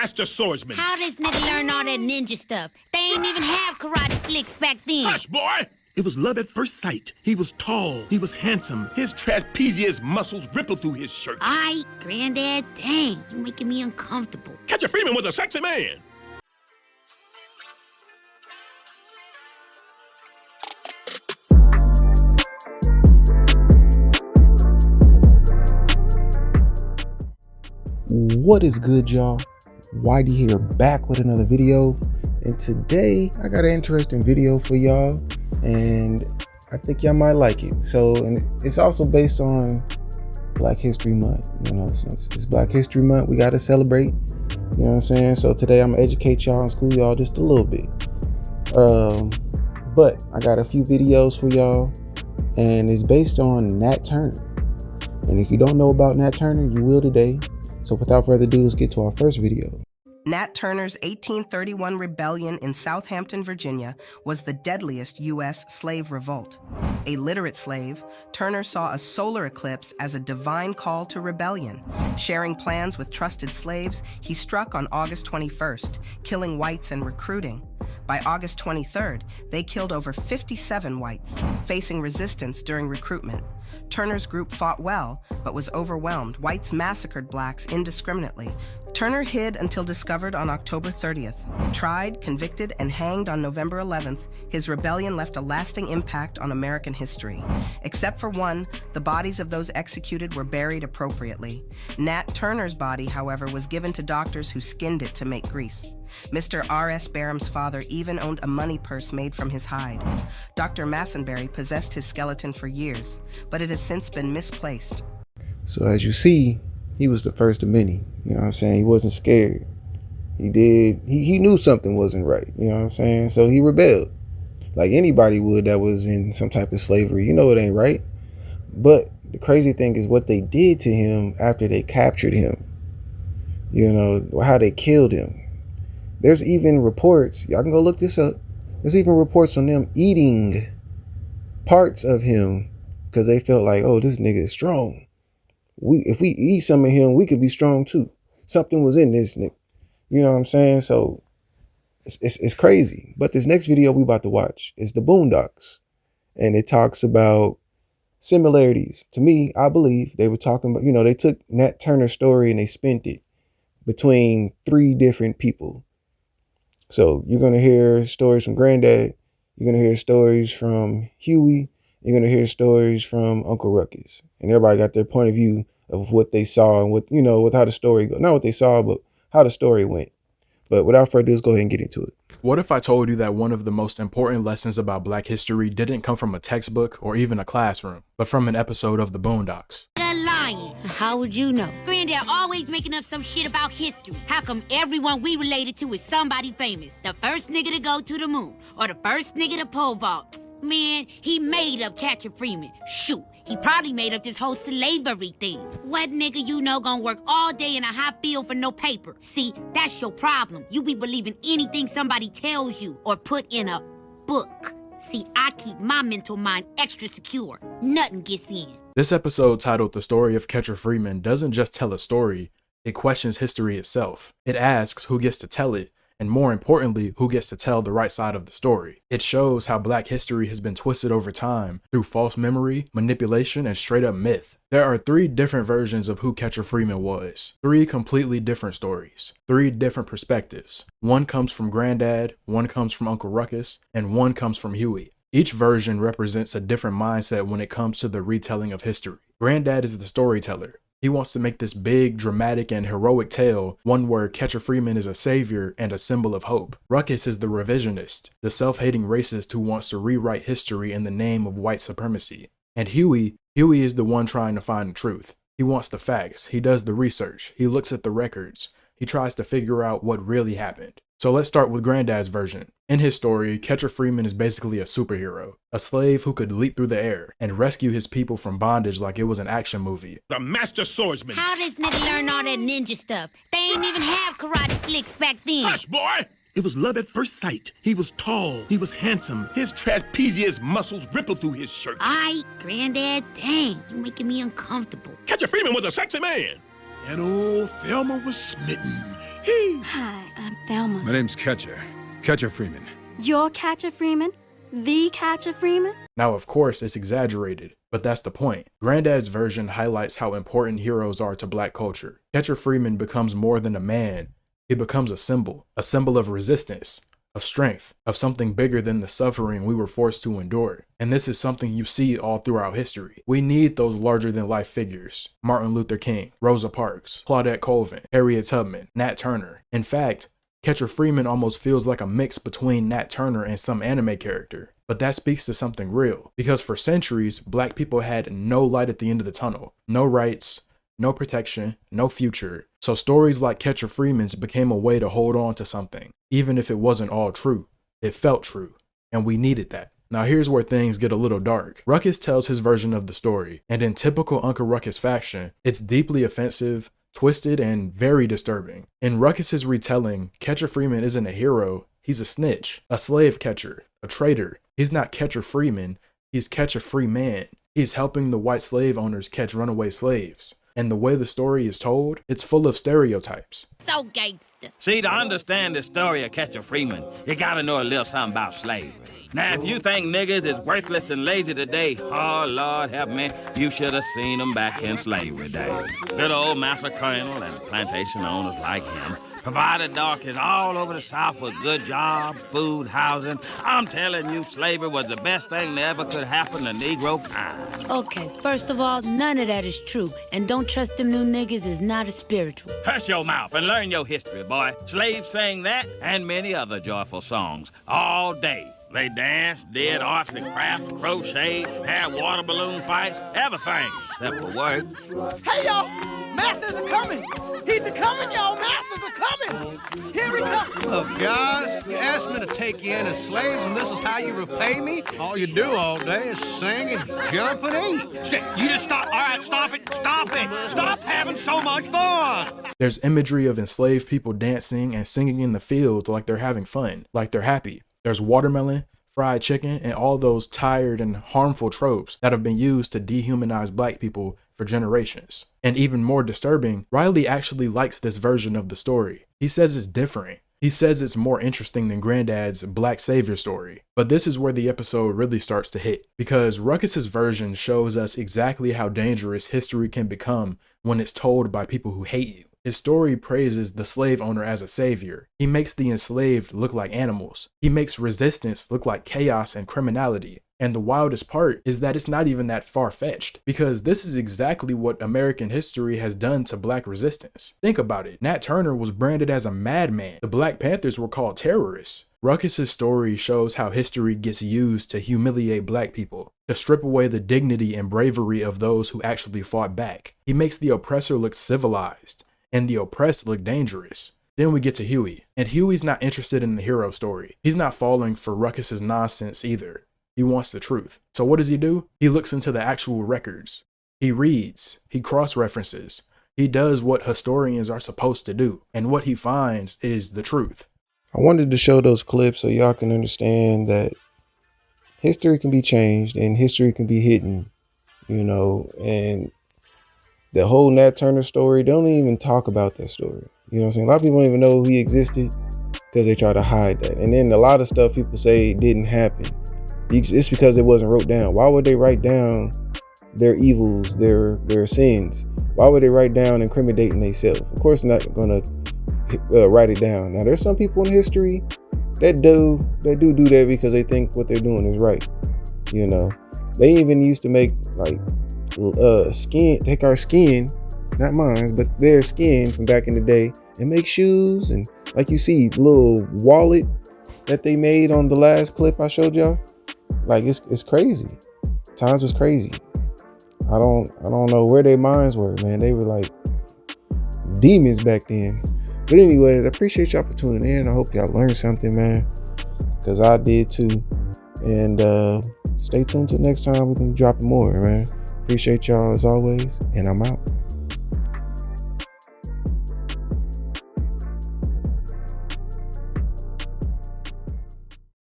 master swordsman. How this nigga learn all that ninja stuff? They ain't even have karate flicks back then. Hush, boy! It was love at first sight. He was tall. He was handsome. His trapezius muscles rippled through his shirt. Aight, Granddad, dang, you making me uncomfortable. Catcher Freeman was a sexy man. What is good, y'all? Whitey here, back with another video, and today I got an interesting video for y'all, and I think y'all might like it. And it's also based on Black History Month. You know, since it's Black History Month, we got to celebrate. You know what I'm saying? So today I'm gonna educate y'all and school y'all just a little bit. But I got a few videos for y'all, and it's based on Nat Turner. And if you don't know about Nat Turner, you will today. So without further ado, let's get to our first video. Nat Turner's 1831 rebellion in Southampton, Virginia, was the deadliest U.S. slave revolt. A literate slave, Turner saw a solar eclipse as a divine call to rebellion. Sharing plans with trusted slaves, he struck on August 21st, killing whites and recruiting. By August 23rd, they killed over 57 whites, facing resistance during recruitment. Turner's group fought well, but was overwhelmed. Whites massacred blacks indiscriminately. Turner hid until discovered on October 30th. Tried, convicted, and hanged on November 11th, his rebellion left a lasting impact on American history. Except for one, the bodies of those executed were buried appropriately. Nat Turner's body, however, was given to doctors who skinned it to make grease. Mr. R.S. Barham's father even owned a money purse made from his hide. Dr. Massenberry possessed his skeleton for years, but it has since been misplaced. So as you see, he was the first of many. You know what I'm saying? He wasn't scared. He knew something wasn't right. You know what I'm saying? So he rebelled. Like anybody would that was in some type of slavery. You know it ain't right. But the crazy thing is what they did to him after they captured him. You know, how they killed him. There's even reports, y'all can go look this up. There's even reports on them eating parts of him because they felt like, oh, this nigga is strong. If we eat some of him, we could be strong too. Something was in this nigga. You know what I'm saying? So it's crazy. But this next video we about to watch is the Boondocks. And it talks about similarities. To me, I believe they were talking about, you know, they took Nat Turner's story and they spent it between 3 different people. So you're going to hear stories from Granddad. You're going to hear stories from Huey. You're going to hear stories from Uncle Ruckus. And everybody got their point of view of what they saw and what, you know, with how the story goes. Not what they saw, but how the story went. But without further ado, let's go ahead and get into it. What if I told you that one of the most important lessons about Black history didn't come from a textbook or even a classroom, but from an episode of the Boondocks? Lying. How would you know? Granddad always making up some shit about history. How come everyone we related to is somebody famous? The first nigga to go to the moon, or the first nigga to pole vault. Man, he made up Catcher Freeman. Shoot, he probably made up this whole slavery thing. What nigga you know gonna work all day in a hot field for no paper? See, that's your problem. You be believing anything somebody tells you or put in a book. See, I keep my mental mind extra secure. Nothing gets in. This episode, titled The Story of Catcher Freeman, doesn't just tell a story, it questions history itself. It asks who gets to tell it, and more importantly, who gets to tell the right side of the story. It shows how Black history has been twisted over time through false memory, manipulation, and straight up myth. There are 3 different versions of who Catcher Freeman was. 3 completely different stories. 3 different perspectives. One comes from Granddad, one comes from Uncle Ruckus, and one comes from Huey. Each version represents a different mindset when it comes to the retelling of history. Granddad is the storyteller. He wants to make this big, dramatic, and heroic tale, one where Catcher Freeman is a savior and a symbol of hope. Ruckus is the revisionist, the self-hating racist who wants to rewrite history in the name of white supremacy. And Huey is the one trying to find the truth. He wants the facts, he does the research, he looks at the records, he tries to figure out what really happened. So let's start with Granddad's version. In his story, Catcher Freeman is basically a superhero, a slave who could leap through the air and rescue his people from bondage like it was an action movie. The master swordsman. How this nigga learn all that ninja stuff? They ain't even have karate flicks back then. Hush, boy! It was love at first sight. He was tall. He was handsome. His trapezius muscles rippled through his shirt. Aight, Granddad, dang, you making me uncomfortable. Catcher Freeman was a sexy man. And old Thelma was smitten. Hi, I'm Thelma. My name's Catcher. Catcher Freeman. You're Catcher Freeman? The Catcher Freeman? Now, of course, it's exaggerated, but that's the point. Granddad's version highlights how important heroes are to black culture. Catcher Freeman becomes more than a man. He becomes a symbol of resistance, of strength, of something bigger than the suffering we were forced to endure. And this is something you see all throughout history. We need those larger-than-life figures. Martin Luther King, Rosa Parks, Claudette Colvin, Harriet Tubman, Nat Turner. In fact, Catcher Freeman almost feels like a mix between Nat Turner and some anime character. But that speaks to something real, because for centuries, black people had no light at the end of the tunnel, no rights, no protection, no future. So stories like Catcher Freeman's became a way to hold on to something, even if it wasn't all true. It felt true, and we needed that. Now here's where things get a little dark. Ruckus tells his version of the story, and in typical Uncle Ruckus fashion, it's deeply offensive, twisted, and very disturbing. In Ruckus's retelling, Catcher Freeman isn't a hero, he's a snitch, a slave catcher, a traitor. He's not Catcher Freeman, he's Catcher Free Man. He's helping the white slave owners catch runaway slaves. And the way the story is told, it's full of stereotypes. So gangster. See, to understand the story of Catcher Freeman, you gotta know a little something about slavery. Now, if you think niggas is worthless and lazy today, oh, Lord help me, you should have seen them back in slavery days. Good old Master Colonel and plantation owners like him provided darkies all over the South with good jobs, food, housing. I'm telling you, slavery was the best thing that ever could happen to Negro kind. Okay, first of all, none of that is true. And don't trust them new niggas is not a spiritual. Hush your mouth and learn your history, boy. Slaves sang that and many other joyful songs all day. They danced, did arts and crafts, crocheted, had water balloon fights, everything except for work. Hey, y'all! Masters are coming! He's a-coming, y'all! Masters are coming! Here he comes! Look, guys, you asked me to take you in as slaves, and this is how you repay me? All you do all day is sing and jump and eat. You just stop. All right, stop it. Stop it. Stop having so much fun. There's imagery of enslaved people dancing and singing in the fields like they're having fun, like they're happy. There's watermelon, fried chicken, and all those tired and harmful tropes that have been used to dehumanize black people for generations. And even more disturbing, Riley actually likes this version of the story. He says it's different. He says it's more interesting than Granddad's Black Savior story. But this is where the episode really starts to hit, because Ruckus's version shows us exactly how dangerous history can become when it's told by people who hate you. His story praises the slave owner as a savior. He makes the enslaved look like animals. He makes resistance look like chaos and criminality. And the wildest part is that it's not even that far-fetched, because this is exactly what American history has done to black resistance. Think about it. Nat Turner was branded as a madman. The Black Panthers were called terrorists. Ruckus's story shows how history gets used to humiliate black people, to strip away the dignity and bravery of those who actually fought back. He makes the oppressor look civilized, and the oppressed look dangerous. Then we get to Huey, and Huey's not interested in the hero story. He's not falling for Ruckus's nonsense either. He wants the truth. So what does he do? He looks into the actual records. He reads, he cross-references, he does what historians are supposed to do, and what he finds is the truth. I wanted to show those clips so y'all can understand that history can be changed and history can be hidden, and the whole Nat Turner story, they don't even talk about that story. You know what I'm saying? A lot of people don't even know he existed because they try to hide that. And then a lot of stuff people say didn't happen. It's because it wasn't wrote down. Why would they write down their evils, their sins? Why would they write down incriminating themselves? Of course, they're not going to write it down. Now, there's some people in history that do that because they think what they're doing is right. They even used to make take our skin, not mine, but their skin from back in the day, and make shoes. And like you see, the little wallet that they made on the last clip I showed y'all, like it's crazy. Times was crazy. I don't know where their minds were, man. They were like demons back then. But anyways, I appreciate y'all for tuning in. I hope y'all learned something, man, because I did too. And stay tuned till next time. We're gonna be dropping more, man. Appreciate y'all as always, and I'm out.